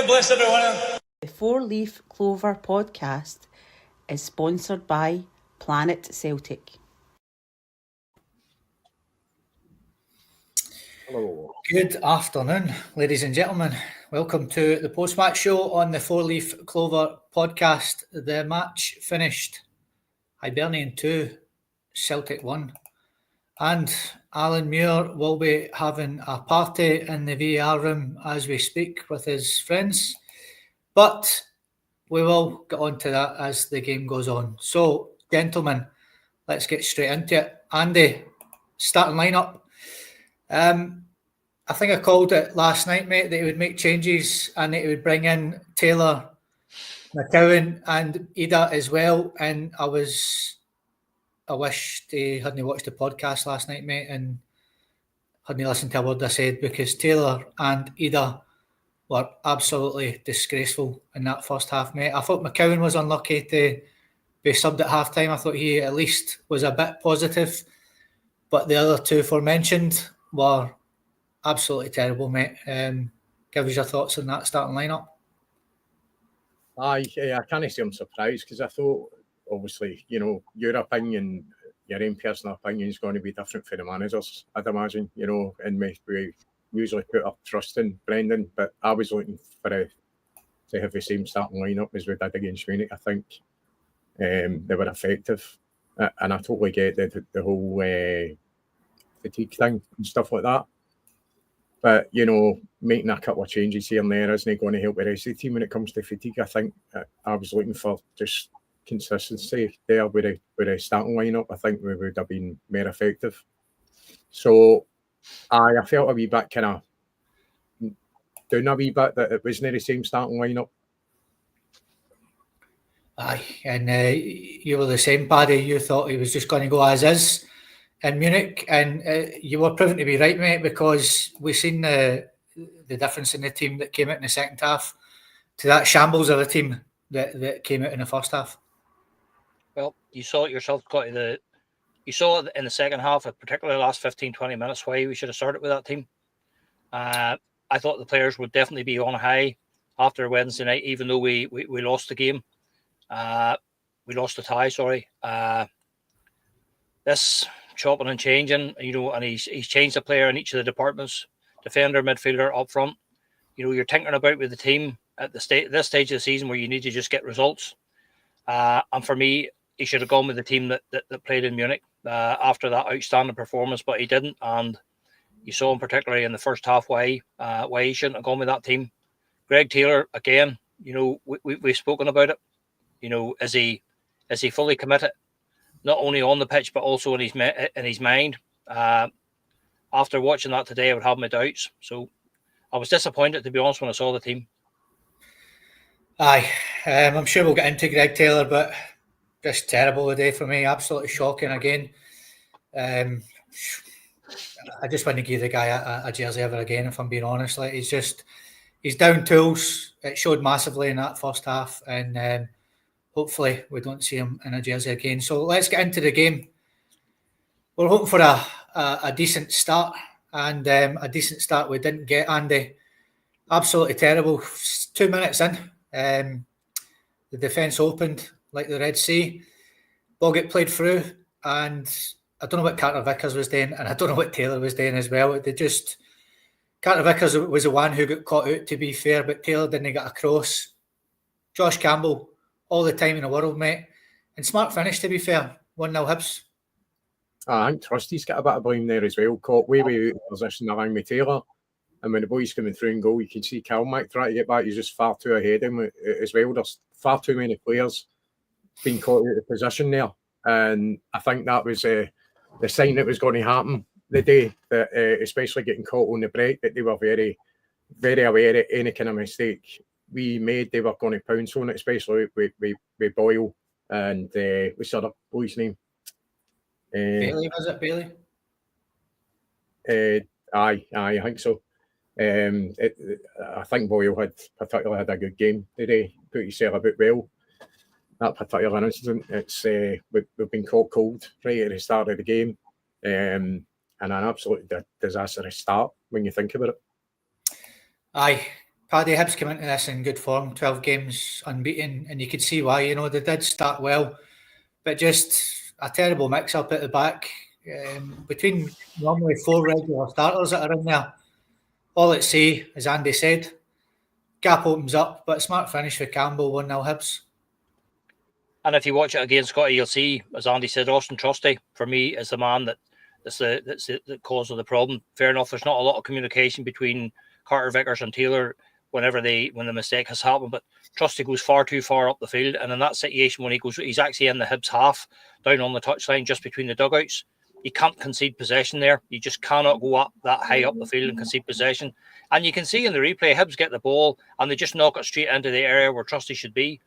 God bless everyone. The Four Leaf Clover podcast is sponsored by Planet Celtic. Hello. Good afternoon, ladies and gentlemen. Welcome to the Postmatch show on the Four Leaf Clover podcast. The match finished Hibernian 2, Celtic 1. And Alan Muir will be having a party in the VAR room as we speak with his friends. But we will get on to that as the game goes on. So, gentlemen, let's get straight into it. Andy, starting lineup. I think I called it last night, mate, that he would make changes and that he would bring in Taylor, McCowan and Ida as well. And I wished he hadn't watched the podcast last night, mate, and hadn't listened to a word I said, because Taylor and Ida were absolutely disgraceful in that first half, mate. I thought McCowan was unlucky to be subbed at half-time. I thought he at least was a bit positive. But the other two aforementioned were absolutely terrible, mate. Give us your thoughts on that starting lineup. I can't say I'm surprised, because I thought, obviously, your opinion, your own personal opinion is going to be different for the managers, I'd imagine, and we usually put our trust in Brendan, but I was looking to have the same starting lineup as we did against Munich. I think they were effective, and I totally get the whole fatigue thing and stuff like that. But, making a couple of changes here and there isn't going to help the rest of the team when it comes to fatigue. I think I was looking for just consistency there with a starting lineup. I think we would have been more effective. So I felt a wee bit kind of down a wee bit that it wasn't the same starting lineup. Aye, and you were the same, Paddy. You thought he was just going to go as is in Munich, and you were proven to be right, mate, because we've seen the difference in the team that came out in the second half to that shambles of a team that came out in the first half. Well, you saw it yourself. You saw it in the second half, particularly the last 15, 20 minutes, why we should have started with that team. I thought the players would definitely be on high after Wednesday night, even though we lost the game. We lost the tie, sorry. This chopping and changing, and he's changed the player in each of the departments, defender, midfielder, up front. You're tinkering about with the team at this stage of the season where you need to just get results. And for me, he should have gone with the team that played in Munich after that outstanding performance, but he didn't. And you saw him particularly in the first half why he shouldn't have gone with that team. Greg Taylor, again, we've spoken about it. Is he fully committed? Not only on the pitch, but also in his mind. After watching that today, I would have my doubts. So I was disappointed, to be honest, when I saw the team. Aye, I'm sure we'll get into Greg Taylor, but just terrible today for me. Absolutely shocking again. I just want to give the guy a jersey ever again, if I'm being honest. Like, he's down tools. It showed massively in that first half, and hopefully we don't see him in a jersey again. So let's get into the game. We're hoping for a decent start, and a decent start we didn't get, Andy. Absolutely terrible. 2 minutes in, the defence opened like the Red Sea. Ball get played through, and I don't know what Carter Vickers was doing, and I don't know what Taylor was doing as well. Carter Vickers was the one who got caught out, to be fair, but Taylor didn't get a cross. Josh Campbell, all the time in the world, mate. And smart finish, to be fair. 1-0 Hibs. I think Trusty's got a bit of blame there as well. Caught way out of position along with Taylor. And when the boy's coming through and goal, you can see Calmack trying to get back. He's just far too ahead of him as well. There's far too many players being caught out of position there. And I think that was the sign that was going to happen the day, that especially getting caught on the break, that they were very, very aware of any kind of mistake we made. They were going to pounce on it, especially with Boyle and what's the other boy's name? Bailey, was it Bailey? Aye, I think so. I think Boyle particularly had a good game today. Put himself a bit well. That particular incident, it's we've been caught cold right at the start of the game, and an absolute disastrous start when you think about it. Aye, Paddy, Hibs came into this in good form, 12 games unbeaten, and you could see why. You know, they did start well, but just a terrible mix-up at the back. Between normally 4 regular starters that are in there, all at sea, as Andy said, gap opens up, but smart finish for Campbell, 1-0 Hibs. And if you watch it again, Scotty, you'll see, as Andy said, Austin Trusty, for me, is the man that's the cause of the problem. Fair enough, there's not a lot of communication between Carter Vickers and Taylor when the mistake has happened, but Trusty goes far too far up the field, and in that situation when he's actually in the Hibs half, down on the touchline, just between the dugouts, you can't concede possession there. You just cannot go up that high up the field and concede possession. And you can see in the replay, Hibs get the ball and they just knock it straight into the area where Trusty should be.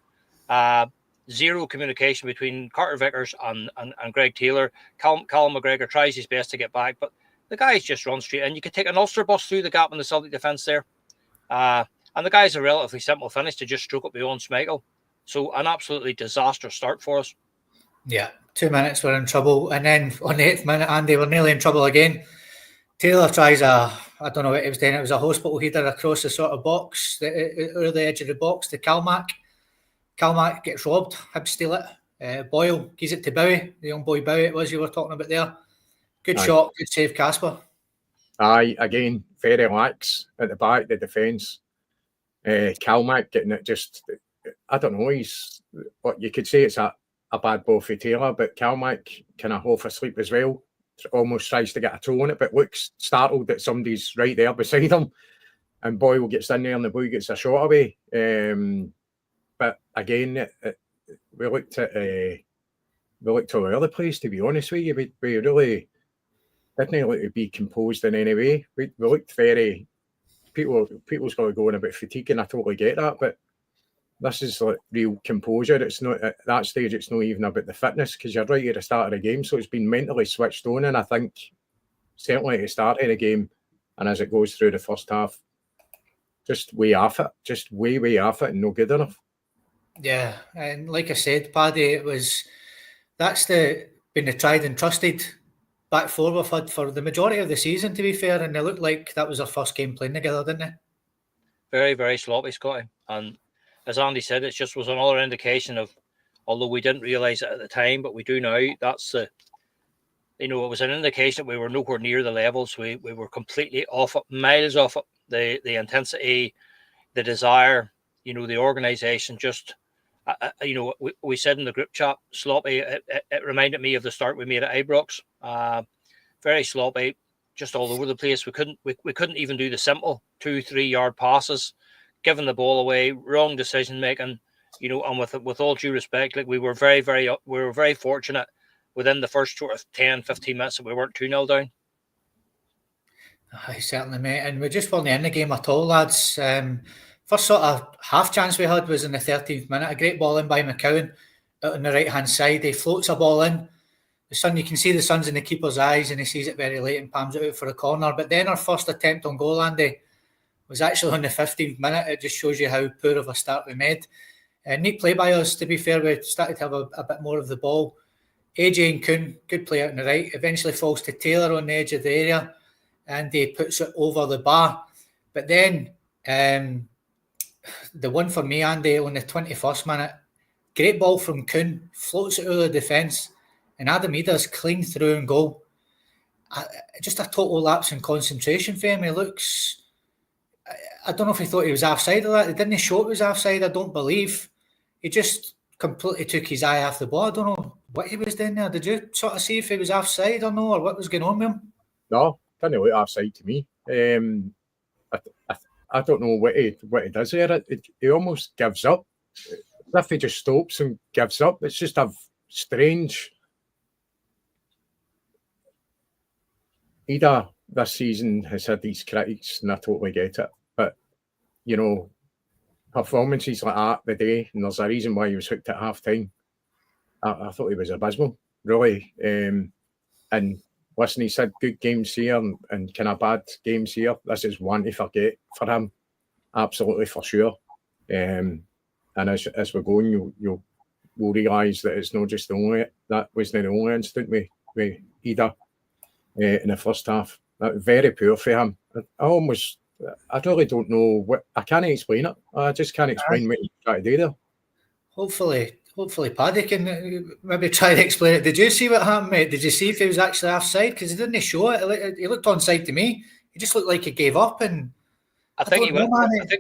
Zero communication between Carter Vickers and Greg Taylor. Callum McGregor tries his best to get back, but the guys just run straight in. You could take an Ulster bus through the gap in the Celtic defence there. And the guy's a relatively simple finish to just stroke up beyond Schmeichel. So an absolutely disastrous start for us. Yeah, 2 minutes we're in trouble. And then on the 8th minute, Andy, we're nearly in trouble again. Taylor tries I don't know what he was doing. It was a hospital header across the sort of box, or the edge of the box to Calmac. Calmac gets robbed. Hibs steal it. Boyle gives it to Bowie, the young boy Bowie it was you were talking about there. Good shot, good save, Casper. Aye, again, very lax at the back, the defence. Calmac getting it just, I don't know, what you could say it's a bad ball for Taylor, but Calmac kind of half asleep as well. Almost tries to get a toe on it, but looks startled that somebody's right there beside him. And Boyle gets in there and the boy gets a shot away. But again, we looked all over the place, to be honest with you. We really didn't look to be composed in any way. We looked very... People's got to go on about fatigue, and I totally get that, but this is like real composure. It's not at that stage, it's not even about the fitness, because you're right at the start of the game, so it's been mentally switched on, and I think certainly at the start of the game and as it goes through the first half, just way off it, just way off it, and no good enough. Yeah, and like I said, Paddy, that's been the tried and trusted back four we've had for the majority of the season, to be fair, and they looked like that was their first game playing together, didn't they? Very, very sloppy, Scotty. And as Andy said, it just was another indication of, although we didn't realise it at the time, but we do now, that's it was an indication that we were nowhere near the levels. We were completely off it, miles off it. The intensity, the desire, the organisation, just, we said in the group chat, sloppy. It reminded me of the start we made at Ibrox. Very sloppy, just all over the place. We couldn't even do the simple 2-3 yard passes, giving the ball away, wrong decision making. And with all due respect, like we were very fortunate within the first sort of 10-15 minutes that we weren't 2-0 down. Aye, certainly, mate. And we just weren't in the game at all, lads. First sort of half chance we had was in the 13th minute. A great ball in by McCowan out on the right hand side. He floats a ball in. You can see the sun's in the keeper's eyes, and he sees it very late and palms it out for a corner. But then our first attempt on goal, Andy, was actually on the 15th minute. It just shows you how poor of a start we made. Neat play by us, to be fair. We started to have a bit more of the ball. AJ and Kuhn, good play out on the right. Eventually falls to Taylor on the edge of the area, and he puts it over the bar. But then the one for me, Andy, on the 21st minute, great ball from Kuhn, floats it out of the defence, and Adam Ida's clean through and goal. Just a total lapse in concentration for him. He looks... I don't know if he thought he was offside or that. He didn't show it was offside, I don't believe. He just completely took his eye off the ball. I don't know what he was doing there. Did you sort of see if he was offside or no, or what was going on with him? No, didn't look offside to me. I don't know what he does there. He almost gives up. If he just stops and gives up, it's just a strange... Ida this season has had these critics, and I totally get it. But, performances like that the day, and there's a reason why he was hooked at half time. I thought he was abysmal, really. And listen, he's had good games here and kind of bad games here. This is one to forget for him, absolutely for sure. And as we're going, we'll realise that it's not just that wasn't the only incident with Ida in the first half. Very poor for him. I almost I really don't know what. I can't explain it. I just can't explain what he's trying to do there. Hopefully, Paddy can maybe try to explain it. Did you see what happened, mate? Did you see if he was actually offside? Because he didn't show it. He looked onside to me. He just looked like he gave up, and I think he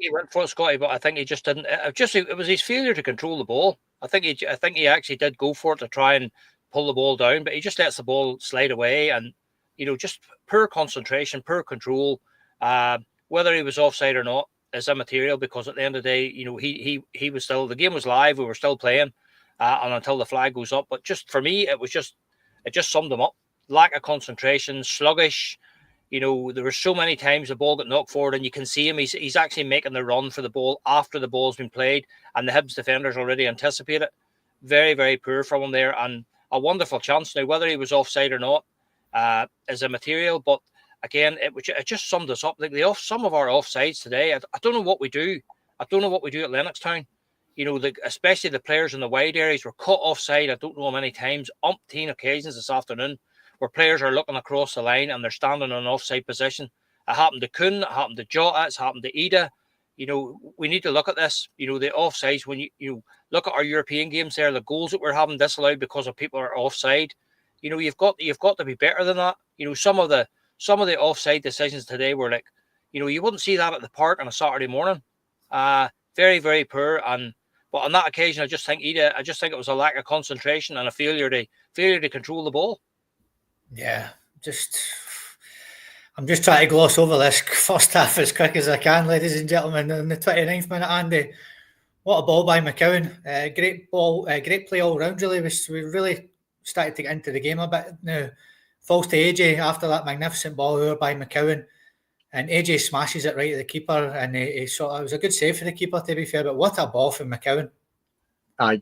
went for it, Scotty, but I think he just didn't. It was his failure to control the ball. I think he actually did go for it to try and pull the ball down, but he just lets the ball slide away, and just poor concentration, poor control. Whether he was offside or not is immaterial, because at the end of the day, he was still, the game was live, we were still playing, and until the flag goes up. But just for me, it just summed him up: lack of concentration, sluggish. There were so many times the ball got knocked forward, and you can see him. He's actually making the run for the ball after the ball's been played, and the Hibs defenders already anticipate it. Very, very poor from him there, and a wonderful chance. Now, whether he was offside or not is immaterial, but again, it just summed us up. Like some of our offsides today, I don't know what we do. I don't know what we do at Lennoxtown. Especially the players in the wide areas were caught offside. I don't know how many times, umpteen occasions this afternoon, where players are looking across the line and they're standing in an offside position. It happened to Kuhn, it happened to Jota, it's happened to Ida. We need to look at this. The offsides, when you look at our European games there, the goals that we're having disallowed because of people are offside. You've got to be better than that. Some of the offside decisions today were like, you wouldn't see that at the park on a Saturday morning. Very, very poor. But on that occasion, I just think it was a lack of concentration and a failure to control the ball. Yeah, I'm just trying to gloss over this first half as quick as I can, ladies and gentlemen. In the 29th minute, Andy, what a ball by McCowan. Great ball, great play all round, really. We really started to get into the game a bit now. Falls to AJ after that magnificent ball over by McCowan, and AJ smashes it right at the keeper, and it was a good save for the keeper, to be fair, but what a ball from McCowan.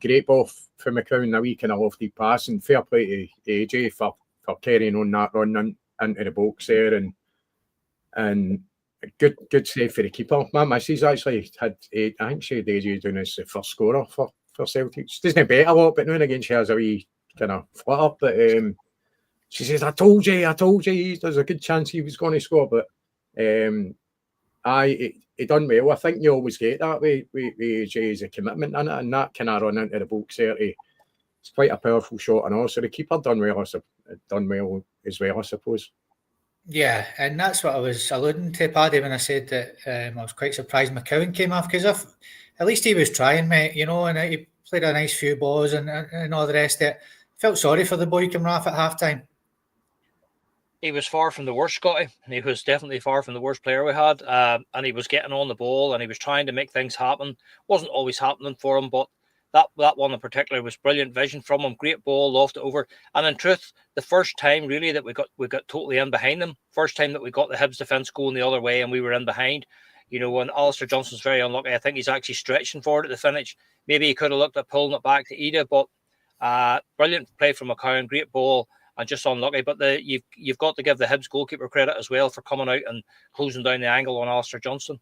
Great ball from McCowan, a wee kind of lofty pass, and fair play to AJ for carrying on that run into the box there, and a good save for the keeper. My missus actually had, I think she had AJ doing as the first scorer for Celtic. She doesn't bet a lot, but now and again she has a wee kind of flutter. But she says, I told you, there's a good chance he was going to score. But he done well. I think you always get that with AJ, is a commitment in it, and that kind of run into the box there. It's quite a powerful shot, and also the keeper done well as well, I suppose. Yeah, and that's what I was alluding to, Paddy, when I said that I was quite surprised McCowan came off, because at least he was trying, mate, and he played a nice few balls and all the rest of it. Felt sorry for the boy coming off at half-time. He was far from the worst, Scotty. He was definitely far from the worst player we had, and he was getting on the ball, and he was trying to make things happen. Wasn't always happening for him, but that one in particular was brilliant vision from him. Great ball, lofted over. And in truth, the first time really that we got totally in behind them. First time that we got the Hibs defence going the other way and we were in behind. And Alistair Johnston's very unlucky. I think he's actually stretching forward at the finish. Maybe he could have looked at pulling it back to Ida, but brilliant play from McCowan, great ball, and just unlucky. But you've got to give the Hibs goalkeeper credit as well for coming out and closing down the angle on Alistair Johnston.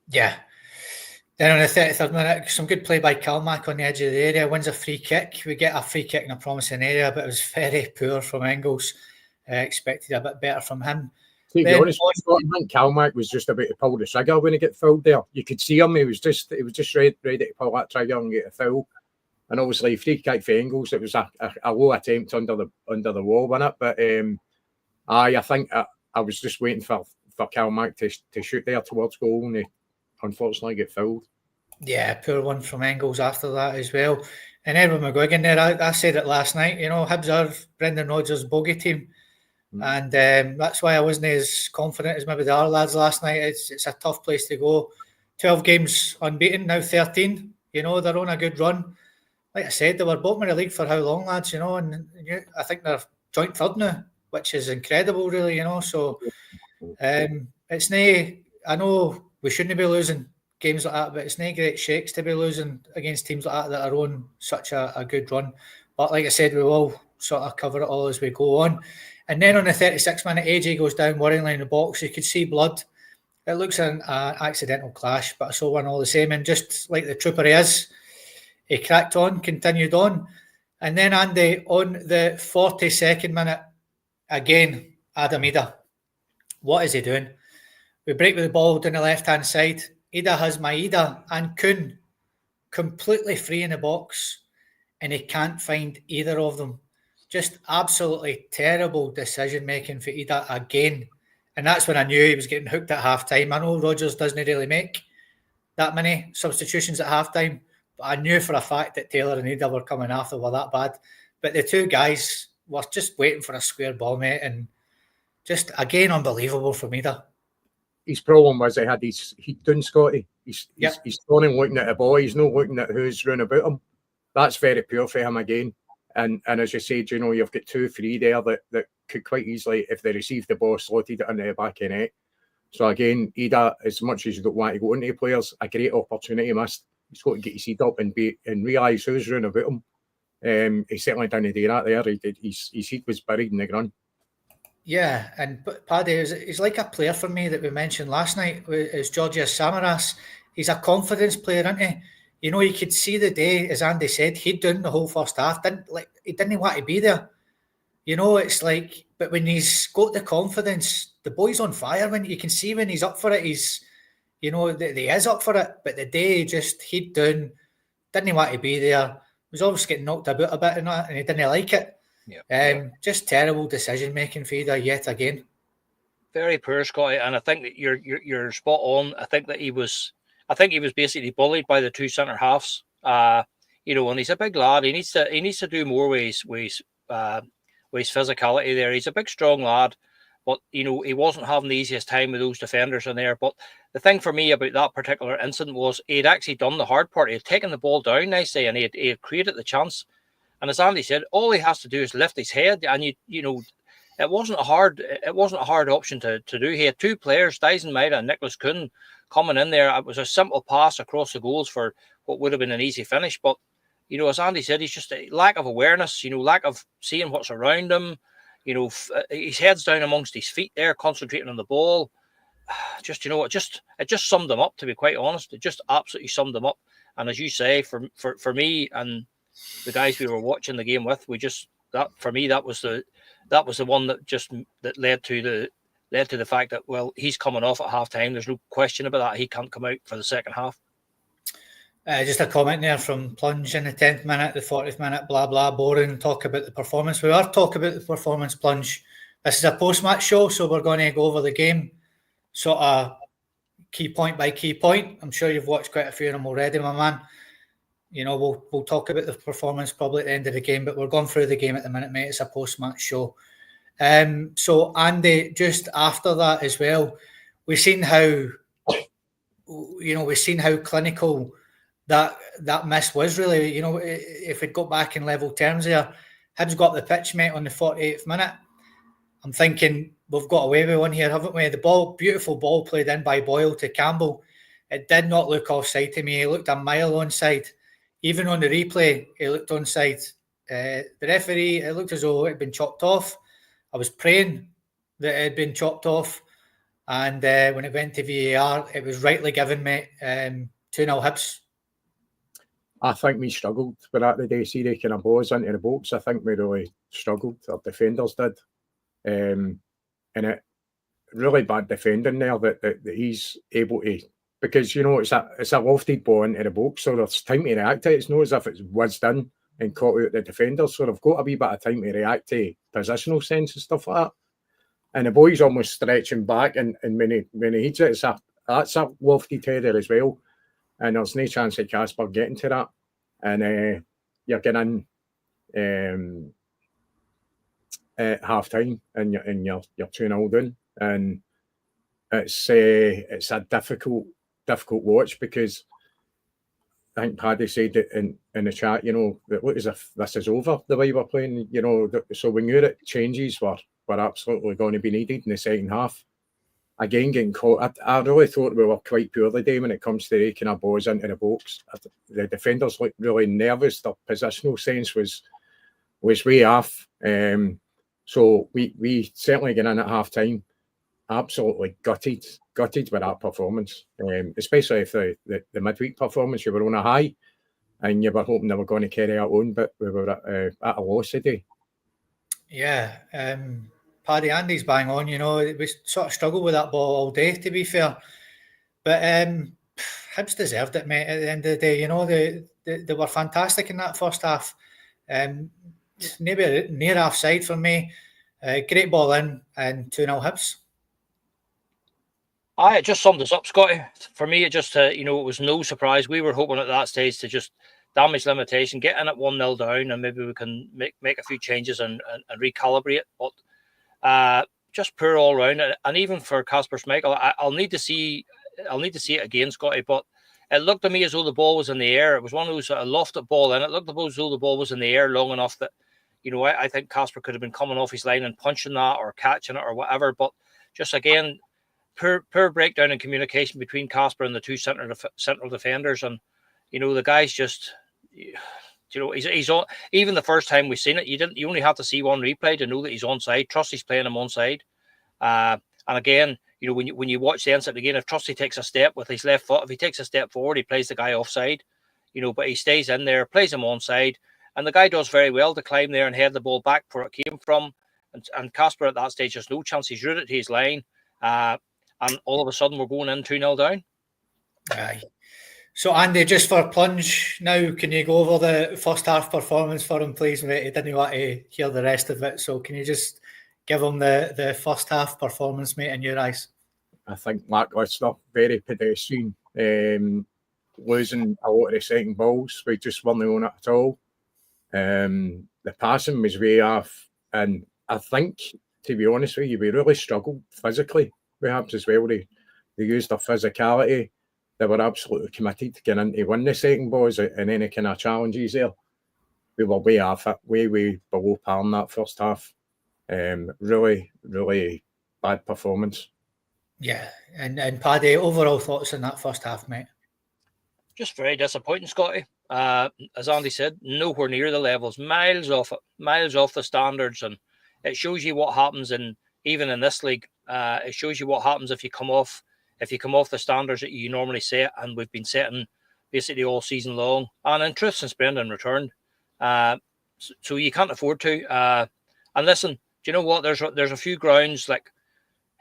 Yeah. Then on the 33rd minute, some good play by Kalmack on the edge of the area, wins a free kick. We get a free kick in a promising area, but it was very poor from Engels. Expected a bit better from him. To be honest, I think Kalmack was just about to pull the trigger when he got fouled there. You could see him; he was just ready to pull that trigger and get a foul. And obviously, free kick for Engels. It was a low attempt under the wall, wasn't it? But I think I was just waiting for Kalmack to shoot there towards goal, and he unfortunately get fouled. Yeah, poor one from Engels after that as well. And Edward McGuigan there, I said it last night, Hibs are Brendan Rodgers' bogey team. And that's why I wasn't as confident as maybe the other lads last night. It's a tough place to go. 12 games unbeaten, now 13. They're on a good run. Like I said, they were bottom of the league for how long, lads, and I think they're joint third now, which is incredible, really, So it's I know we shouldn't be losing games like that, but it's no great shakes to be losing against teams like that are on such a good run. But like I said, we will sort of cover it all as we go on. And then on the 36th minute, AJ goes down worryingly in the box. You could see blood. It looks an accidental clash, but I saw one all the same. And just like the trooper he is, he cracked on, continued on. And then Andy, on the 42nd minute, again, Adam Ida. What is he doing? We break with the ball down the left-hand side. Ida has Maeda and Kuhn completely free in the box, and he can't find either of them. Just absolutely terrible decision-making for Ida again. And that's when I knew he was getting hooked at half-time. I know Rodgers doesn't really make that many substitutions at half-time, but I knew for a fact that Taylor and Ida were coming after were that bad. But the two guys were just waiting for a square ball, mate, and just, again, unbelievable for Ida. His problem was he'd done Scotty. He's turning looking at the ball. He's not looking at who's running about him. That's very poor for him again. And as you said, you've got 2-3 there that could quite easily, if they received the ball, slotted it into the back of the net. So again, Ida, as much as you don't want to go into players, a great opportunity missed. He's got to get his head up and realise who's running about him. He certainly didn't do that there. His head was buried in the ground. Yeah, and Paddy, he's like a player for me that we mentioned last night, is Georgios Samaras. He's a confidence player, isn't he? You could see the day, as Andy said, he'd done the whole first half. He didn't want to be there. It's like, but when he's got the confidence, the boy's on fire. When you can see when he's up for it, he is up for it. But the day he'd done, didn't want to be there. Was always getting knocked about a bit and he didn't like it. Yeah. Just terrible decision making for Ida yet again. Very poor, Scotty, and I think that you're spot on. I think he was basically bullied by the two centre halves. And he's a big lad. He needs to do more with his physicality there. He's a big, strong lad, but he wasn't having the easiest time with those defenders in there. But the thing for me about that particular incident was he had actually done the hard part. He had taken the ball down nicely, and he had created the chance. And as Andy said, all he has to do is lift his head, and it wasn't a hard option to do. He had two players, Dyson Maeda and Nicholas Kuhn, coming in there. It was a simple pass across the goals for what would have been an easy finish. But as Andy said, he's just a lack of awareness. Lack of seeing what's around him. His head's down amongst his feet there, concentrating on the ball. It just summed him up. To be quite honest, it just absolutely summed him up. And as you say, for me and the guys we were watching the game with, that was the one that led to the fact that, well, he's coming off at half time. There's no question about that. He can't come out for the second half. Just a comment there from Plunge in the 10th minute, the 40th minute, blah blah, boring. Talk about the performance. We are talking about the performance, Plunge. This is a post-match show, so we're going to go over the game, sort of key point by key point. I'm sure you've watched quite a few of them already, my man. We'll talk about the performance probably at the end of the game, but we're going through the game at the minute, mate. It's a post-match show. So Andy, just after that as well, we've seen how clinical that miss was really. If we'd got back in level terms there, Hibs got the pitch, mate, on the 48th minute. I'm thinking we've got away with one here, haven't we? The ball, beautiful ball played in by Boyle to Campbell. It did not look offside to me. He looked a mile onside. Even on the replay, he looked onside. The referee, it looked as though it had been chopped off. I was praying that it had been chopped off. And when it went to VAR, it was rightly given, mate. 2-0 Hibs. I think we struggled with that today. See, they kind of balls into the box. I think we really struggled. Our defenders did. And it really bad defending there that he's able to, because it's a lofted ball into the box, so there's time to react to it. It's not as if it's whizzed in and caught out the defenders, so they've got a wee bit of time to react to positional sense and stuff like that. And the boy's almost stretching back, and when he hits it, that's a lofted header as well. And there's no chance of Casper getting to that. And you're getting in at half time, and you're 2-0 down, and it's a difficult watch, because I think Paddy said it in the chat, that look as if this is over the way we're playing, so we knew that changes were absolutely going to be needed in the second half. Again, getting caught, I really thought we were quite poor today when it comes to raking our balls into the box. The defenders looked really nervous. Their positional sense was way off. So we certainly get in at half time, absolutely gutted with that performance, especially if the midweek performance, you were on a high and you were hoping they were going to carry our own, but we were at a loss today. Yeah, Paddy, Andy's bang on. We sort of struggled with that ball all day, to be fair. But Hibs deserved it, mate. At the end of the day, they were fantastic in that first half. Maybe near offside for me. Great ball in and 2-0 Hibs. It just summed us up, Scotty. For me, it just, it was no surprise. We were hoping at that stage to just damage limitation, get in at 1-0 down, and maybe we can make a few changes and recalibrate. But just poor all round, and even for Kasper Schmeichel, I'll need to see it again, Scotty. But it looked to me as though the ball was in the air. It was one of those lofted ball in. It looked as though the ball was in the air long enough that, I think Kasper could have been coming off his line and punching that or catching it or whatever. But just again, poor breakdown in communication between Kasper and the two central defenders, and the guy's just, he's on. Even the first time we seen it, you only have to see one replay to know that he's onside. Trusty's playing him onside, and again, when you watch the incident again, if Trusty takes a step with his left foot, if he takes a step forward, he plays the guy offside, but he stays in there, plays him onside, and the guy does very well to climb there and head the ball back where it came from, and Kasper at that stage has no chance. He's rooted to his line, and all of a sudden we're going in 2-0 down. Aye. So Andy, just for plunge now, can you go over the first half performance for him, please, mate? He didn't want to hear the rest of it, so can you just give him the first half performance, mate, in your eyes? I think lacklustre, very pedestrian, losing a lot of the second balls. We just weren't on it at all. The passing was way off, and I think, to be honest with you, we really struggled physically with Hibs as well. They used their physicality. They were absolutely committed to getting in to win the second balls and any kind of challenges there. We were way off it, way below par in that first half. Really, really bad performance. Yeah, and Paddy, overall thoughts on that first half, mate? Just very disappointing, Scotty. As Andy said, nowhere near the levels, miles off the standards, and it shows you what happens even in this league. It shows you what happens if you come off the standards that you normally set, and we've been setting basically all season long. And in truth, since Brendan returned, so you can't afford to. And listen, do you know what? There's a few grounds like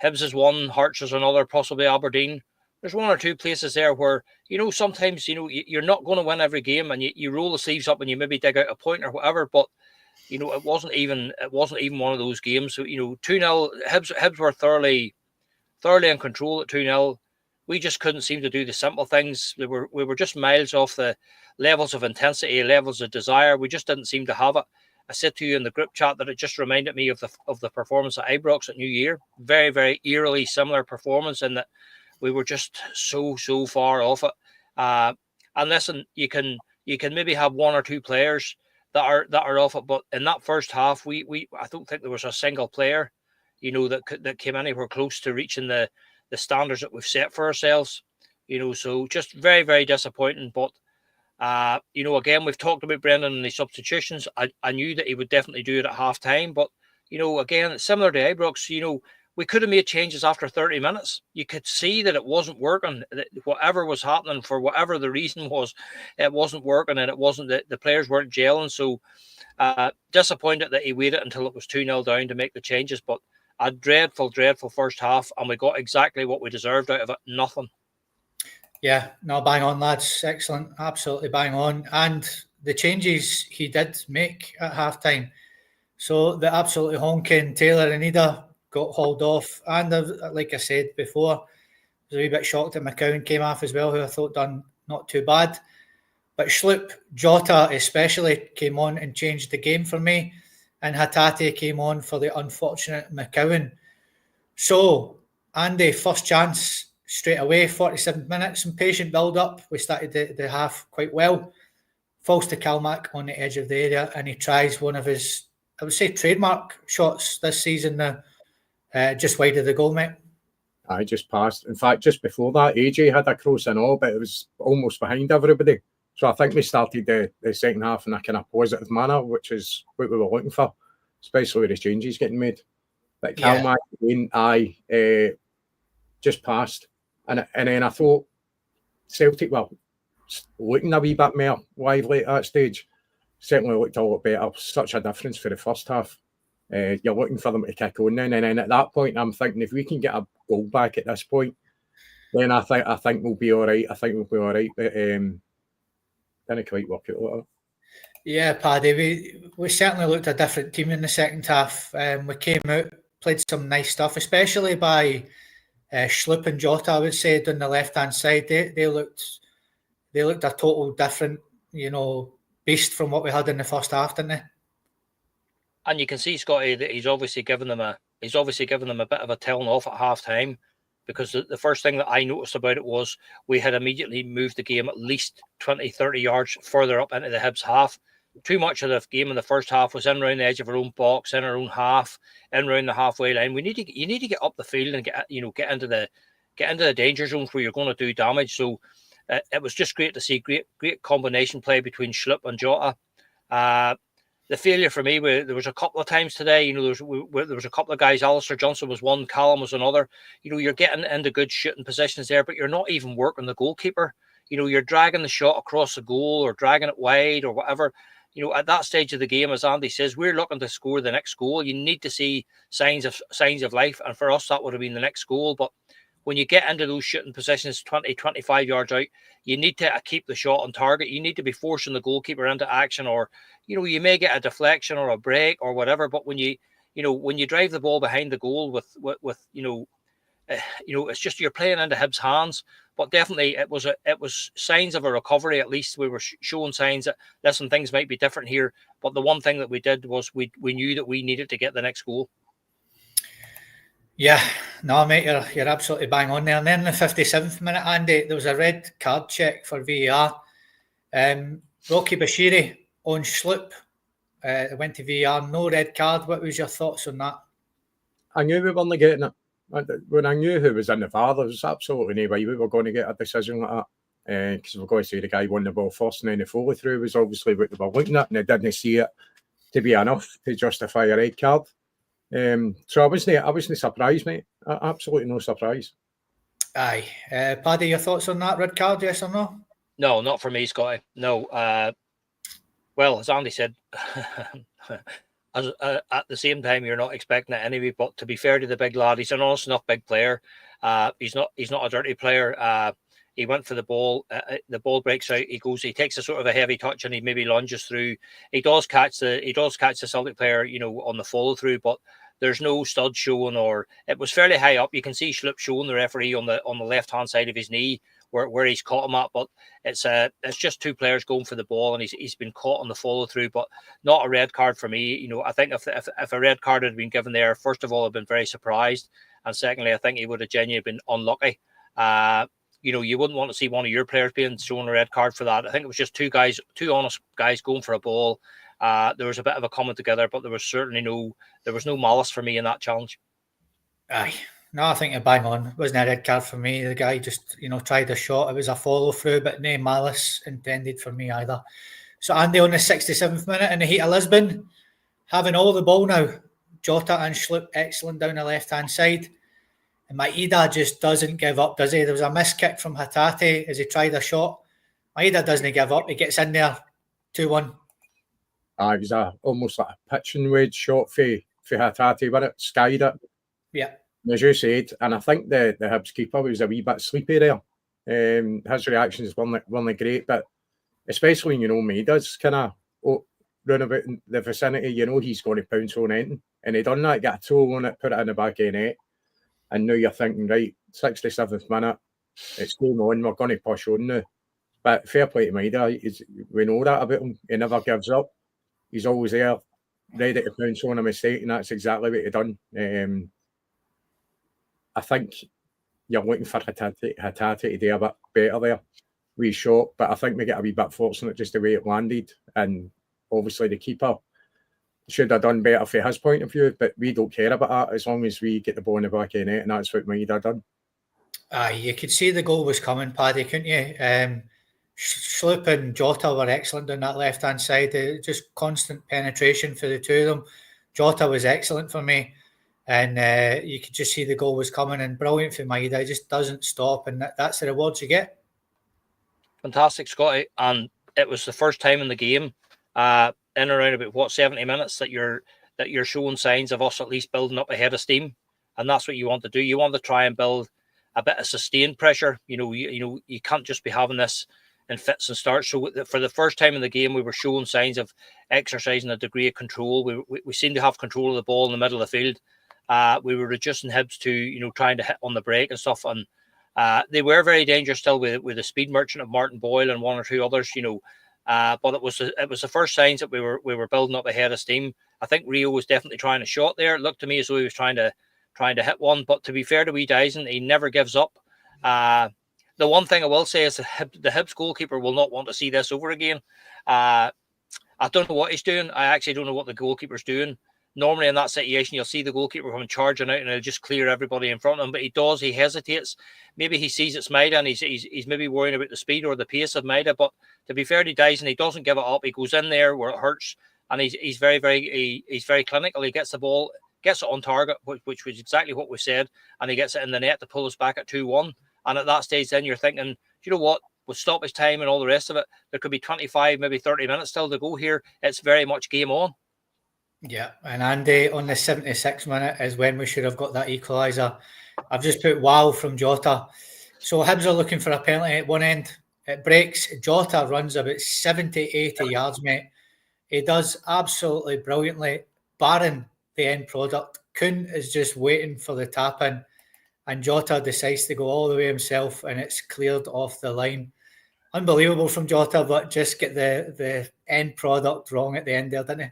Hibs is one, Hearts is another, possibly Aberdeen. There's one or two places there where, sometimes, you're not going to win every game, and you roll the sleeves up and you maybe dig out a point or whatever, but, it wasn't even one of those games. So, 2-0, Hibs were thoroughly in control at 2-0. We just couldn't seem to do the simple things. We were just miles off the levels of intensity, levels of desire. We just didn't seem to have it. I said to you in the group chat that it just reminded me of the performance at Ibrox at New Year. Very, very eerily similar performance, in that we were just so far off it. And listen, you can maybe have one or two players that are off it, but in that first half, I don't think there was a single player, that came anywhere close to reaching the standards that we've set for ourselves. So just very, very disappointing. But again, we've talked about Brendan and the substitutions. I knew that he would definitely do it at half time, but again, similar to Ibrox, we could have made changes after 30 minutes. You could see that it wasn't working. That whatever was happening, for whatever the reason was, it wasn't working, and it wasn't that the players weren't gelling. So disappointed that he waited until it was 2-0 down to make the changes. But a dreadful first half, and we got exactly what we deserved out of it. Nothing. Yeah, no, bang on, lads. Excellent. Absolutely bang on. And the changes he did make at halftime. So the absolutely honking Taylor and Ida got hauled off. And like I said before, I was a wee bit shocked that McCowan came off as well, who I thought done not too bad. But Schlupp, Jota especially, came on and changed the game for me. And Hatate came on for the unfortunate McCowan. So, Andy, first chance straight away, 47 minutes, some patient build-up. We started the half quite well. Falls to Kalmak on the edge of the area, and he tries one of his, I would say, trademark shots this season now, just wide of the goal, mate. I just passed. In fact, just before that, AJ had a cross and all, but it was almost behind everybody. So I think we started the second half in a kind of positive manner, which is what we were looking for, especially with the changes getting made. But Kalmak, again, just passed. And then I thought Celtic were looking a wee bit more lively at that stage. Certainly looked a lot better. Such a difference for the first half. You're looking for them to kick on then, and then at that point, I'm thinking if we can get a goal back at this point, then I think we'll be all right. I think we'll be all right, but didn't quite work out like that. Yeah, Paddy, we certainly looked a different team in the second half. We came out, played some nice stuff, especially by Schlupp and Jota, I would say, down the left-hand side. They looked a total different, beast from what we had in the first half, didn't they? And you can see, Scotty, that he's obviously given them a bit of a telling off at half time, because the first thing that I noticed about it was we had immediately moved the game at least 20, 30 yards further up into the Hibs half. Too much of the game in the first half was in around the edge of our own box, in our own half, in around the halfway line. You need to get up the field and get into the danger zones where you're going to do damage. So it was just great to see great combination play between Schlupp and Jota. The failure for me, there was a couple of times today, there was a couple of guys. Alistair Johnson was one, Callum was another. You're getting into good shooting positions there, but you're not even working the goalkeeper. You're dragging the shot across the goal or dragging it wide or whatever. At that stage of the game, as Andy says, we're looking to score the next goal. You need to see signs of life, and for us, that would have been the next goal. But when you get into those shooting positions 20, 25 yards out, you need to keep the shot on target. You need to be forcing the goalkeeper into action, or you may get a deflection or a break or whatever. But when you drive the ball behind the goal with it's just you're playing into Hibs' hands. But definitely, it was signs of a recovery. At least we were showing signs that listen, things might be different here. But the one thing that we did was we knew that we needed to get the next goal. Yeah, no, mate, you're absolutely bang on there. And then in the 57th minute, Andy, there was a red card check for VAR. Rocky Bashiri on Schlupp. It went to VAR, no red card. What was your thoughts on that? I knew we weren't getting it. When I knew who was in the VAR, there was absolutely no way we were going to get a decision like that. Because we're going to say the guy won the ball first, and then the follow through was obviously what they were looking at, and they didn't see it to be enough to justify a red card. So I wasn't surprised, mate. Absolutely no surprise. Aye. Paddy, your thoughts on that red card, yes or no? No, not for me, Scotty. No. Well, as Andy said, at the same time, you're not expecting it anyway. But to be fair to the big lad, he's an honest enough big player. He's not a dirty player. He went for the ball. The ball breaks out. He takes a sort of a heavy touch, and he maybe lunges through. He does catch the Celtic player, on the follow through, but there's no stud showing, or it was fairly high up. You can see Schlupp showing the referee on the left hand side of his knee where he's caught him at, but it's just two players going for the ball, and he's been caught on the follow through, but not a red card for me. I think if a red card had been given there, first of all, I've been very surprised, and secondly, I think he would have genuinely been unlucky. You wouldn't want to see one of your players being shown a red card for that. I think it was just two honest guys going for a ball. There was a bit of a coming together, but there was no malice for me in that challenge. Aye. No, I think you're bang on. It wasn't a red card for me. The guy just, tried a shot. It was a follow through, but no malice intended for me either. So Andy, on the 67th minute in the heat of Lisbon, having all the ball now. Jota and Schlupp excellent down the left-hand side. And Maeda just doesn't give up, does he? There was a miss kick from Hatate as he tried a shot. Maeda doesn't give up. He gets in there, 2-1. It was almost like a pitching wedge shot for Hatate, but it skied it. Yeah. As you said, and I think the Hibs keeper was a wee bit sleepy there. His reactions weren't great, but especially when Maeda's kind of run about in the vicinity, he's going to pounce on anything. And he done that, get a toe on it, put it in the back of the net. And now you're thinking, right, 67th minute, it's going on, we're going to push on now. But fair play to Maeda, we know that about him. He never gives up. He's always there, ready to pounce on a mistake, and that's exactly what he done. I think you're looking for Hatate to do a bit better there. Wee shot, but I think we get a wee bit fortunate just the way it landed. And obviously the keeper should have done better from his point of view, but we don't care about that as long as we get the ball in the back of the net, and that's what Maeda done. You could see the goal was coming, Paddy, couldn't you? Schlupp and Jota were excellent on that left-hand side. Just constant penetration for the two of them. Jota was excellent for me. And you could just see the goal was coming, and brilliant for Maeda. He just doesn't stop, and that's the rewards you get. Fantastic, Scotty. And it was the first time in the game, in around about 70 minutes, that that you're showing signs of us at least building up a head of steam, and that's what you want to do. You want to try and build a bit of sustained pressure. You can't just be having this in fits and starts. So for the first time in the game, we were showing signs of exercising a degree of control. We seem to have control of the ball in the middle of the field. We were reducing Hibs to trying to hit on the break and stuff, and they were very dangerous still with the speed merchant of Martin Boyle and one or two others. But it was the first signs that we were building up a head of steam. I think Rio was definitely trying a shot there. It looked to me as though he was trying to hit one. But to be fair to Wee Dyson, he never gives up. The one thing I will say is the Hibs goalkeeper will not want to see this over again. I don't know what he's doing. I actually don't know what the goalkeeper's doing. Normally in that situation, you'll see the goalkeeper coming charging out and he'll just clear everybody in front of him. But he hesitates. Maybe he sees it's Maida and he's maybe worrying about the speed or the pace of Maida. But to be fair to Dyson, he doesn't give it up. He goes in there where it hurts, and he's very clinical. He gets the ball, gets it on target, which was exactly what we said, and he gets it in the net to pull us back at 2-1. And at that stage, then you're thinking, you know what? With stoppage time and all the rest of it, there could be 25, maybe 30 minutes still to go here. It's very much game on. Yeah, and Andy, on the 76th minute is when we should have got that equaliser. I've just put wow from Jota. So Hibs are looking for a penalty at one end. It breaks. Jota runs about 70, 80 yards, mate. He does absolutely brilliantly, barring the end product. Kuhn is just waiting for the tap-in, and Jota decides to go all the way himself, and it's cleared off the line. Unbelievable from Jota, but just get the end product wrong at the end there, didn't he?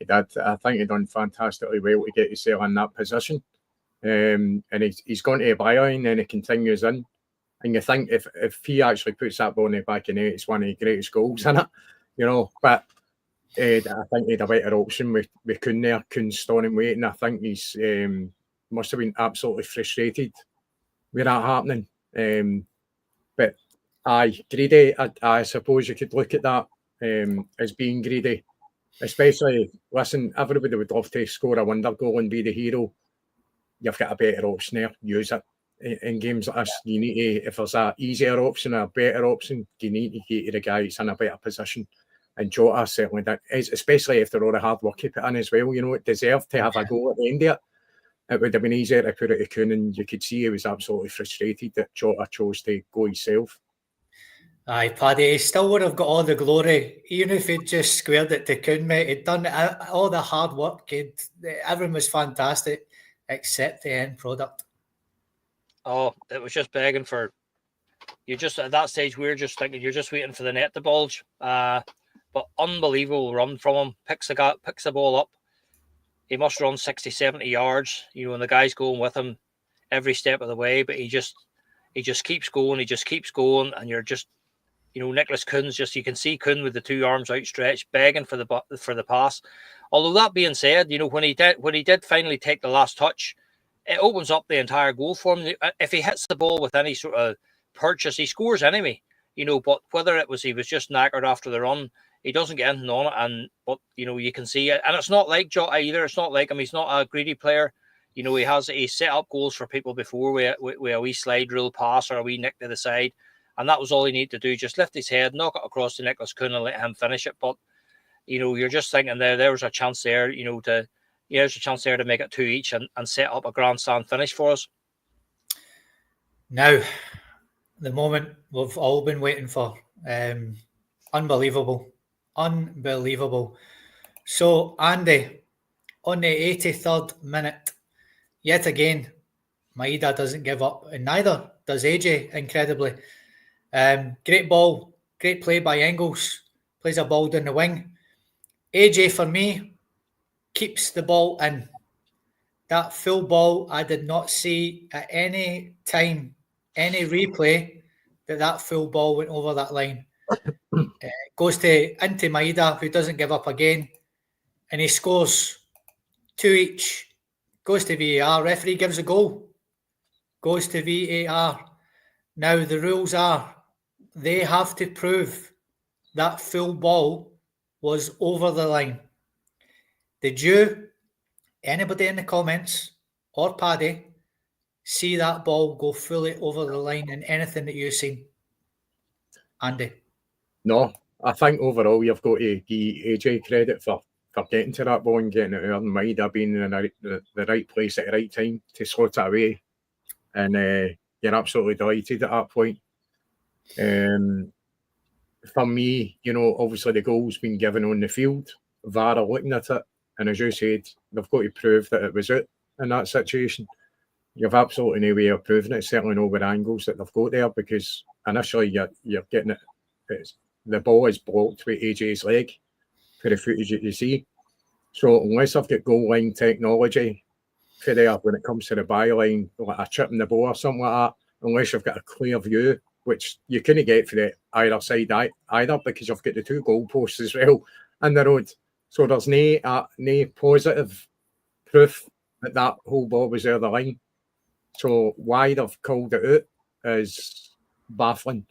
He did. I think he done fantastically well to get himself in that position. And he's gone to a byline and he continues in. And you think if he actually puts that ball in the back of the net, it's one of the greatest goals in it, But I think he had a better option with Kuhn there. Kuhn's standing waiting. I think he's must have been absolutely frustrated with that happening. But greedy. I suppose you could look at that as being greedy. Especially, listen, everybody would love to score a wonder goal and be the hero. You've got a better option there. Use it. In games like this, you need to, if there's an easier option or a better option, you need to get to the guy who's in a better position. And Jota certainly did, especially after all the hard work he put in as well. It deserved to have a goal at the end of it. It would have been easier to put it to Kuhn, and you could see he was absolutely frustrated that Jota chose to go himself. Aye, Paddy, he still would have got all the glory, even if he'd just squared it to Kuhn, mate. He'd done all the hard work. Everything was fantastic, except the end product. Oh, it was just begging for... at that stage, we were just thinking, you're just waiting for the net to bulge. But unbelievable run from him. Picks the ball up. He must run 60, 70 yards, and the guy's going with him every step of the way, but he just keeps going. He just keeps going, and you're just... Nicholas Kuhn's you can see Kuhn with the two arms outstretched, begging for the pass. Although that being said, when he did finally take the last touch, it opens up the entire goal for him. If he hits the ball with any sort of purchase, he scores anyway. But whether it was he was just knackered after the run, he doesn't get anything on it. But you can see it, and it's not like Jota either. It's not like him. He's not a greedy player. He set up goals for people before with a wee slide rule pass or a wee nick to the side. And that was all he needed to do. Just lift his head, knock it across to Nicholas Kuhn and let him finish it. But, you're just thinking there was a chance there, there's a chance there to make it 2 each and set up a grandstand finish for us. Now, the moment we've all been waiting for. Unbelievable. So, Andy, on the 83rd minute, yet again, Maida doesn't give up, and neither does AJ, incredibly. Great ball, great play by Engels, plays a ball down the wing. AJ, for me, keeps the ball in. That full ball, I did not see at any time, any replay, that full ball went over that line. Goes into Maida, who doesn't give up again, and he scores 2 each. Goes to VAR, referee gives a goal. Goes to VAR. Now, the rules are, they have to prove that full ball was over the line. Did you, anybody in the comments, or Paddy, see that ball go fully over the line in anything that you've seen? Andy? No, I think overall you've got to give AJ credit for for getting to that ball and getting it out, and might have been in the right place at the right time to slot it away. And you're absolutely delighted at that point. For me, obviously the goal's been given on the field. VAR are looking at it, and as you said, they've got to prove that it was out in that situation. You've absolutely no way of proving it, certainly not with angles that they've got there, because initially you're getting it. The ball is blocked with AJ's leg for the footage that you see. So unless I've got goal line technology for there when it comes to the byline, like a chip in the ball or something like that, unless you've got a clear view, which you couldn't get for the either side either, because you've got the two goalposts as well in the road. So there's no positive proof that whole ball was over the line. So why they've called it out is baffling.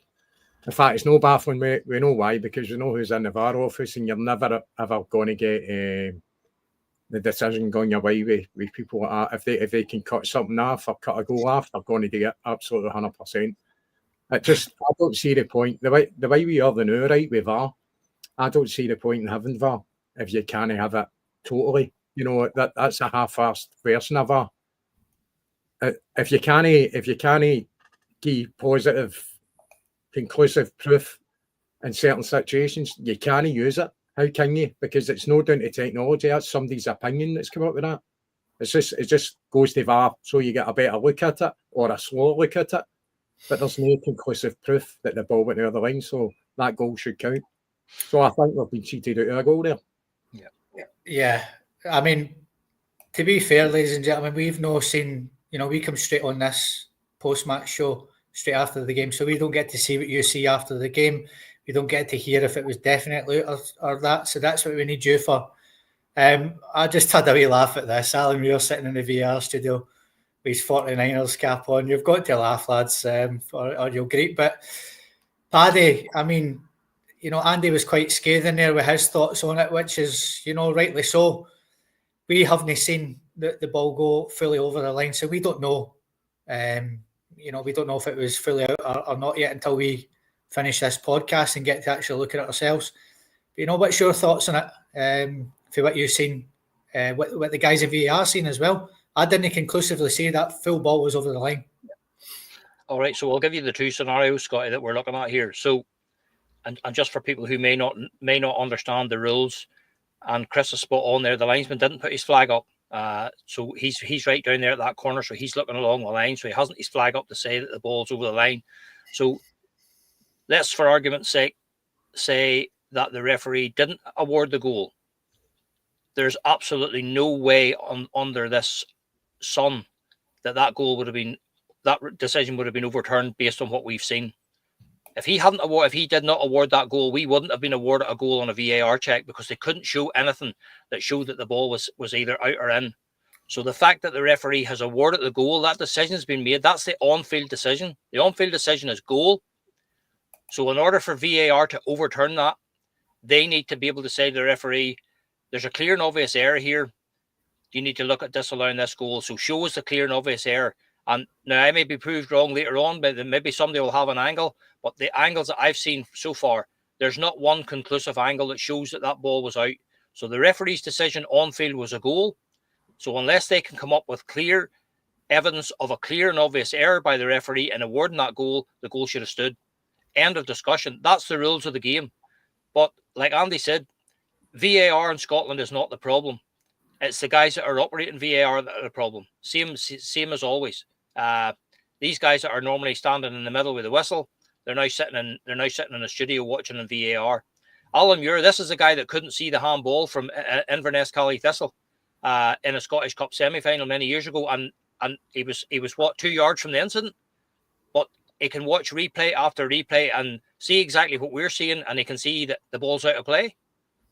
In fact, it's no baffling. We know why, because you know who's in the VAR office, and you're never ever going to get the decision going your way with people like that. If they can cut something off or cut a goal off, they're going to do it absolutely 100%. I don't see the point. The way we are the now, right, with VAR, I don't see the point in having VAR if you can't have it totally. That's a half-assed version of VAR. If you can't give positive, conclusive proof in certain situations, you can't use it. How can you? Because it's not down to technology. That's somebody's opinion that's come up with that. It just goes to VAR, so you get a better look at it or a slower look at it. But there's no conclusive proof that the ball went over the line, so that goal should count. So I think we've been cheated out of a goal there. Yeah. I mean, to be fair, ladies and gentlemen, we've not seen, we come straight on this post-match show straight after the game, so we don't get to see what you see after the game. We don't get to hear if it was definitely or that, so that's what we need you for. I just had a wee laugh at this. Alan Muir sitting in the VR studio with his 49ers cap on. You've got to laugh, lads, or you'll greet. But Paddy, I mean, Andy was quite scathing there with his thoughts on it, which is, rightly so. We haven't seen the ball go fully over the line, so we don't know. We don't know if it was fully out or not yet until we finish this podcast and get to actually look at it ourselves. But, what's your thoughts on it for what you've seen, what the guys in VAR seen as well? I didn't conclusively say that full ball was over the line. All right, so I'll give you the two scenarios, Scotty, that we're looking at here. So, and just for people who may not understand the rules, and Chris is spot on there, the linesman didn't put his flag up. So he's right down there at that corner, so he's looking along the line, so he hasn't his flag up to say that the ball's over the line. So let's, for argument's sake, say that the referee didn't award the goal. There's absolutely no way under this sun that goal would have been, that decision would have been overturned based on what we've seen. If he did not award that goal, we wouldn't have been awarded a goal on a VAR check, because they couldn't show anything that showed that the ball was either out or in. So the fact that the referee has awarded the goal, that decision has been made. That's the on-field decision. The on-field decision is goal. So in order for VAR to overturn that, they need to be able to say to the referee, there's a clear and obvious error here. You need to look at disallowing this goal. So show us the clear and obvious error. And now I may be proved wrong later on, but maybe somebody will have an angle. But the angles that I've seen so far, there's not one conclusive angle that shows that ball was out. So the referee's decision on field was a goal. So unless they can come up with clear evidence of a clear and obvious error by the referee in awarding that goal, the goal should have stood. End of discussion. That's the rules of the game. But like Andy said, VAR in Scotland is not the problem. It's the guys that are operating VAR that are the problem. Same as always. These guys that are normally standing in the middle with the whistle, they're now sitting in the studio watching in VAR. Alan Muir, this is a guy that couldn't see the handball from Inverness Cally Thistle in a Scottish Cup semi-final many years ago, and he was what, 2 yards from the incident, but he can watch replay after replay and see exactly what we're seeing, and he can see that the ball's out of play.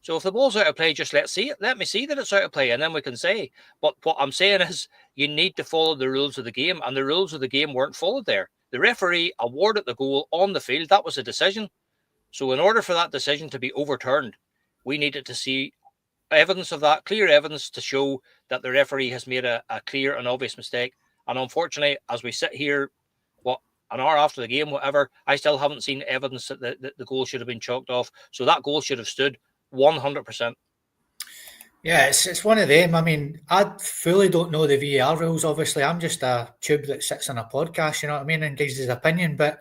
So if the ball's out of play, just let me see that it's out of play, and then we can say. But what I'm saying is, you need to follow the rules of the game, and the rules of the game weren't followed there. The referee awarded the goal on the field. That was a decision. So in order for that decision to be overturned, we needed to see evidence of that, clear evidence to show that the referee has made a clear and obvious mistake. And unfortunately, as we sit here, an hour after the game, whatever, I still haven't seen evidence that the goal should have been chalked off. So that goal should have stood 100%. Yeah, it's one of them. I mean, I fully don't know the VAR rules. Obviously, I'm just a tube that sits on a podcast. You know what I mean, and gives his opinion. But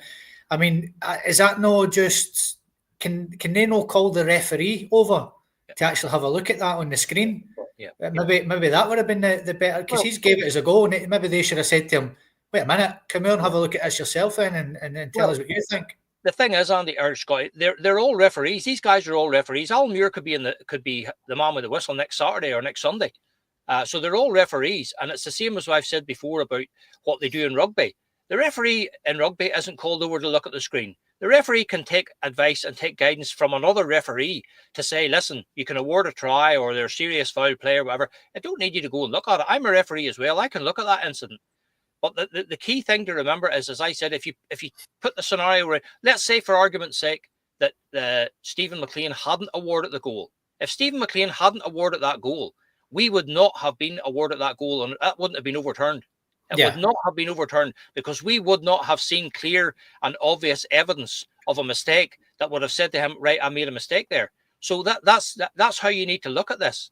I mean, is that no just can they not call the referee over to actually have a look at that on the screen? Yeah. Maybe that would have been the better, because he's gave it as a go, and maybe they should have said to him, "Wait a minute, come here and have a look at this yourself, then, and tell us what you think." The thing is, Andy or Scott, they're all referees. These guys are all referees. Al Muir could be the man with the whistle next Saturday or next Sunday. So they're all referees, and it's the same as I've said before about what they do in rugby. The referee in rugby isn't called over to look at the screen. The referee can take advice and take guidance from another referee to say, listen, you can award a try, or there's serious foul play or whatever. I don't need you to go and look at it. I'm a referee as well. I can look at that incident. But the key thing to remember is, as I said, if you put the scenario where, let's say for argument's sake, that Stephen McLean hadn't awarded the goal. If Stephen McLean hadn't awarded that goal, we would not have been awarded that goal, and that wouldn't have been overturned. It would not have been overturned, because we would not have seen clear and obvious evidence of a mistake that would have said to him, right, I made a mistake there. So that's how you need to look at this.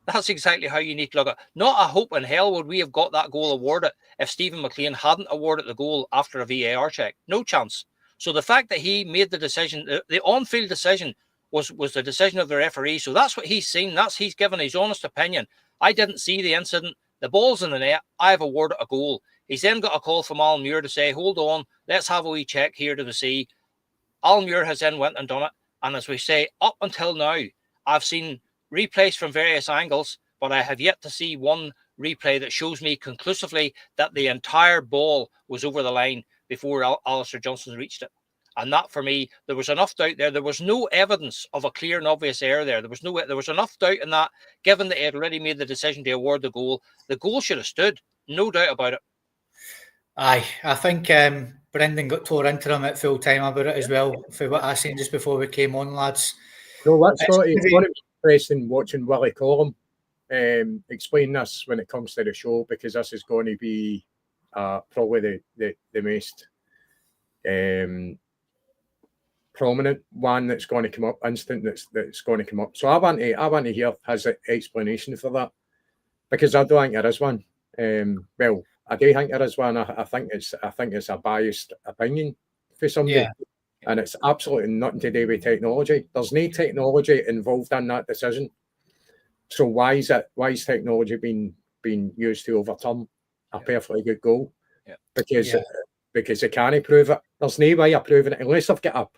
That's exactly how you need to look at it. Not a hope in hell would we have got that goal awarded if Stephen McLean hadn't awarded the goal after a VAR check. No chance. So the fact that he made the decision, the on-field decision, was the decision of the referee. So that's what he's seen. He's given his honest opinion. I didn't see the incident. The ball's in the net. I've awarded a goal. He's then got a call from Al Muir to say, hold on, let's have a wee check here to see. Al Muir has then went and done it. And as we say, up until now, I've seen replays from various angles, but I have yet to see one replay that shows me conclusively that the entire ball was over the line before Alistair Johnston reached it. And that, for me, there was enough doubt there. There was no evidence of a clear and obvious error there. There was enough doubt in that, given that he had already made the decision to award the goal. The goal should have stood, no doubt about it. Aye, I think Brendan got tore into him at full time about it as well, for what I seen just before we came on, lads. No, that's got to be interesting watching Willie Collum explain this when it comes to the show, because this is going to be probably the most prominent one that's going to come up, instant that's going to come up. So I want to hear his explanation for that, because I don't think there is one. Well, I do think there is one. I think it's a biased opinion for somebody. Yeah. And it's absolutely nothing to do with technology. There's no technology involved in that decision. So why is technology being used to overturn a perfectly good goal? Yeah. Because they can't prove it. There's no way of proving it unless they've got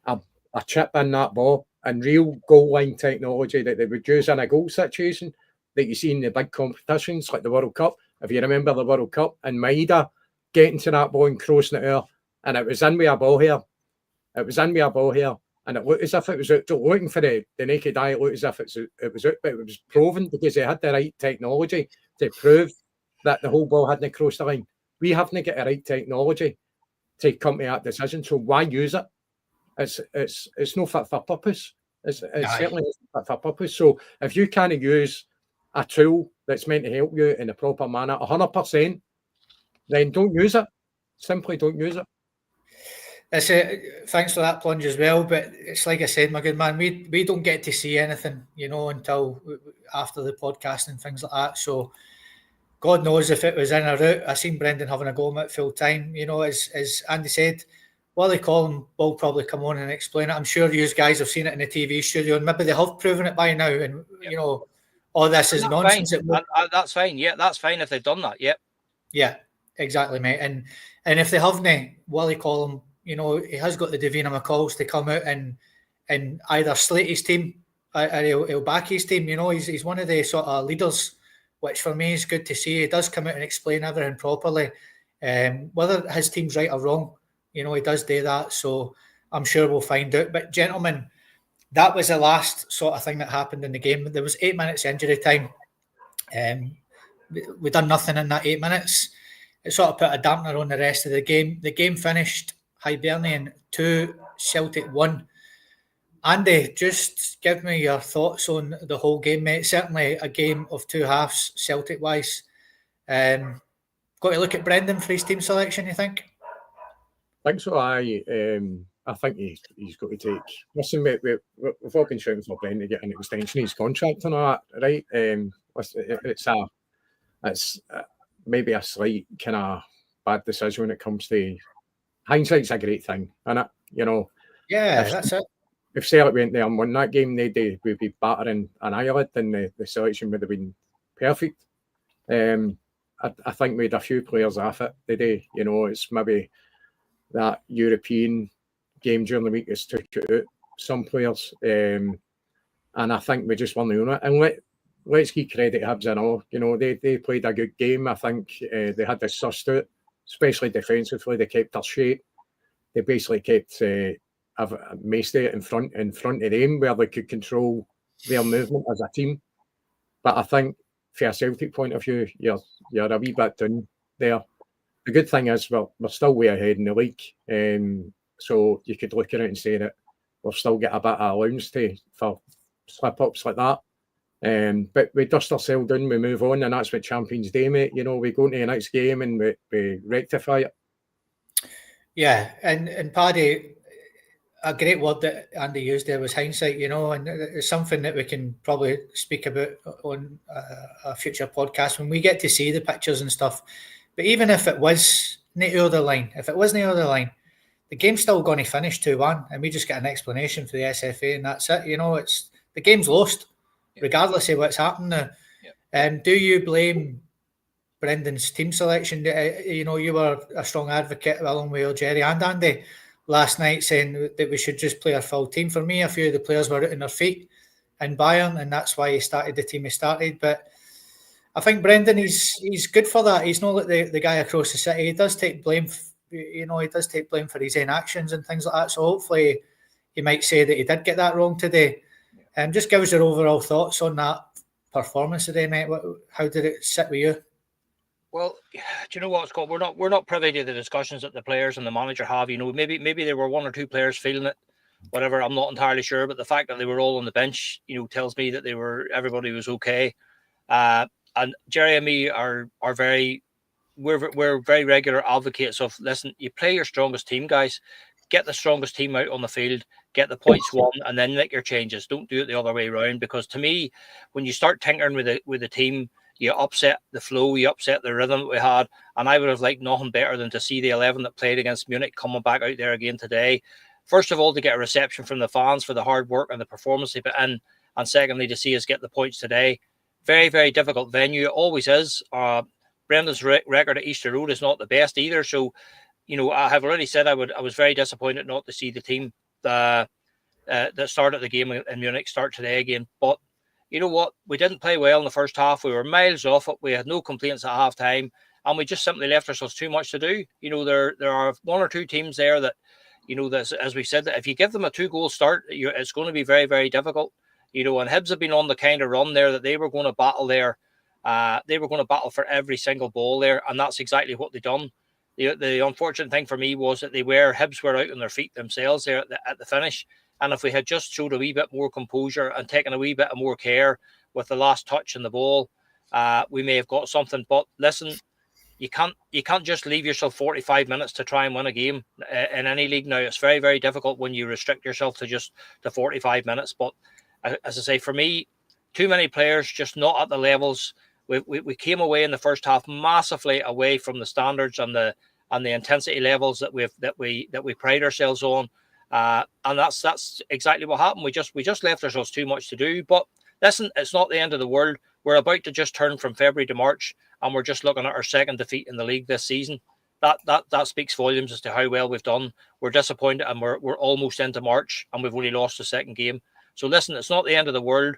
a chip in that ball, and real goal line technology that they would use in a goal situation that you see in the big competitions like the World Cup. If you remember the World Cup and Maida getting to that ball and crossing it out, and it was in with a ball here. It was in with a ball here, and it looked as if it was out. Looking for the naked eye, it looked as if it was out, but it was proven because they had the right technology to prove that the whole ball hadn't crossed the line. We haven't got the right technology to come to that decision, so why use it? It's no fit for purpose. It's certainly not fit for purpose. So if you can't use a tool that's meant to help you in a proper manner 100%, then don't use it. Simply don't use it. Thanks for that plunge as well, but it's like I said, my good man, we don't get to see anything, until after the podcast and things like that. So God knows if it was in or out. I seen Brendan having a go at it full time. As Andy said, Willie Collum will probably come on and explain it. I'm sure you guys have seen it in the TV studio, and maybe they have proven it by now. And all this is nonsense. That's fine. Yeah, that's fine if they've done that. Yep. Yeah, exactly, mate. And if they haven't, Willie Collum, he has got the Davina McCalls to come out and either slate his team or he'll back his team. He's one of the sort of leaders, which for me is good to see. He does come out and explain everything properly. Whether his team's right or wrong, he does do that. So I'm sure we'll find out. But gentlemen, that was the last sort of thing that happened in the game. There was 8 minutes injury time. We done nothing in that 8 minutes. It sort of put a dampener on the rest of the game. The game finished Hibernian 2, Celtic 1. Andy, just give me your thoughts on the whole game, mate. Certainly a game of two halves, Celtic-wise. Got to look at Brendan for his team selection, you think? I think so. I think he's got to take. Listen, we've all been shouting for Brendan to get an extension of his contract and all that, right? It's maybe a slight kind of bad decision when it comes to hindsight's a great thing, isn't it? You know, Yeah, that's it. If Celtic went there and won that game, we'd be battering an eyelid, and the selection would have been perfect. I think we had a few players off it today. You know, it's maybe that European game during the week has took it out some players, and I think we just won the unit. And let's give credit to Hibs and all. You know, they played a good game. I think they had this sussed out, especially defensively. They kept their shape. They basically kept Maestay in front of them, where they could control their movement as a team. But I think, from a Celtic point of view, you're a wee bit down there. The good thing is we're still way ahead in the league, so you could look at it and say that we've still got a bit of allowance for slip-ups like that. But we dust ourselves down, we move on, and that's what Champions Day, mate. You know, we go into the next game and we rectify it. Yeah, and Paddy, a great word that Andy used there was hindsight, you know, and it's something that we can probably speak about on a future podcast when we get to see the pictures and stuff. But even if it was near the other line, the game's still going to finish 2-1, and we just get an explanation for the SFA, and that's it. You know, it's the game's lost, regardless of what's happened now. Do you blame Brendan's team selection? You know, you were a strong advocate, along with Jerry and Andy, last night, saying that we should just play our full team. For me, a few of the players were out on their feet in Bayern, and that's why he started the team he started. But I think Brendan, he's good for that. He's not like the guy across the city. He does take blame. He does take blame for his own actions and things like that. So hopefully he might say that he did get that wrong today. Just give us your overall thoughts on that performance today, mate. How did it sit with you? Well, do you know what, Scott? We're not privy to the discussions that the players and the manager have. You know, maybe there were one or two players feeling it, whatever. I'm not entirely sure, but the fact that they were all on the bench, you know, tells me that everybody was okay. And Jerry and me we're very regular advocates of, listen, you play your strongest team, guys. Get the strongest team out on the field, get the points won, and then make your changes. Don't do it the other way around, because to me, when you start tinkering with the team, you upset the flow, you upset the rhythm that we had. And I would have liked nothing better than to see the 11 that played against Munich coming back out there again today. First of all, to get a reception from the fans for the hard work and the performance they put in. And secondly, to see us get the points today. Very, very difficult venue. It always is. Brendan's record at Easter Road is not the best either. So, you know, I have already said I was very disappointed not to see the team that started the game in Munich start today again. But you know what? We didn't play well in the first half. We were miles off it. We had no complaints at half time, and we just simply left ourselves too much to do. You know, there are one or two teams there that, you know, as we said, that if you give them a 2-goal start, it's going to be very, very difficult. You know, and Hibs have been on the kind of run there that they were going to battle there. They were going to battle for every single ball there, and that's exactly what they done. The unfortunate thing for me was that Hibs were out on their feet themselves there at the finish. And if we had just showed a wee bit more composure and taken a wee bit more care with the last touch in the ball, we may have got something. But listen, you can't just leave yourself 45 minutes to try and win a game in any league now. It's very, very difficult when you restrict yourself to 45 minutes. But as I say, for me, too many players just not at the levels. We came away in the first half massively away from the standards and the intensity levels that we pride ourselves on. And that's exactly what happened. We just left ourselves too much to do. But listen, it's not the end of the world. We're about to just turn from February to March, and we're just looking at our second defeat in the league this season. That speaks volumes as to how well we've done. We're disappointed, and we're almost into March, and we've only lost the second game. So listen, it's not the end of the world.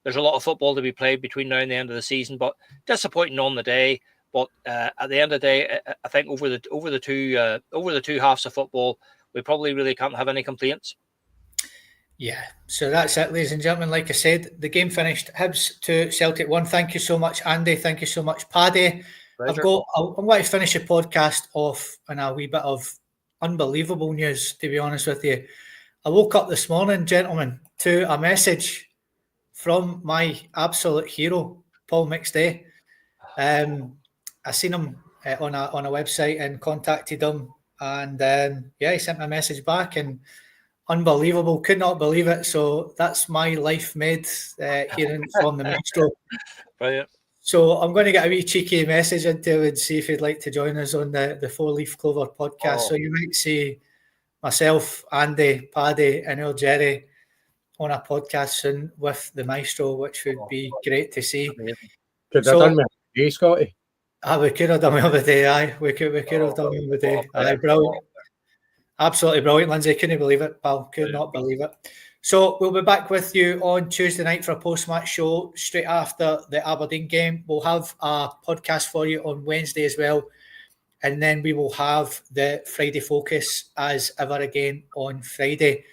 There's a lot of football to be played between now and the end of the season, but disappointing on the day. But at the end of the day, I think over the two halves of football, we probably really can't have any complaints. Yeah, so that's it, ladies and gentlemen. Like I said, the game finished Hibs 2, Celtic 1. Thank you so much, Andy. Thank you so much, Paddy. Pleasure. I'm going to finish the podcast off on a wee bit of unbelievable news, to be honest with you. I woke up this morning, gentlemen, to a message from my absolute hero, Paul McStay. I seen him on a website and contacted him And he sent me a message back, and unbelievable, could not believe it. So that's my life made hearing from the maestro. Brilliant. So I'm going to get a wee cheeky message into him and see if he'd like to join us on the Four Leaf Clover podcast. So you might see myself, Andy, Paddy, and old Jerry on a podcast soon with the maestro, which would be great to see. Could have done with a day, Scotty. We could have done the other day, aye. We could have done the other day. Aye, brilliant. Absolutely brilliant, Lindsay. Couldn't believe it, pal. Could not believe it. So we'll be back with you on Tuesday night for a post-match show straight after the Aberdeen game. We'll have a podcast for you on Wednesday as well. And then we will have the Friday focus as ever again on Friday.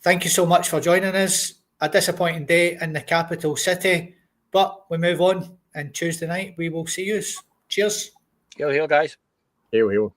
Thank you so much for joining us. A disappointing day in the capital city, but we move on. And Tuesday night, we will see you. Cheers. Hail, hail, guys. Hail, hail.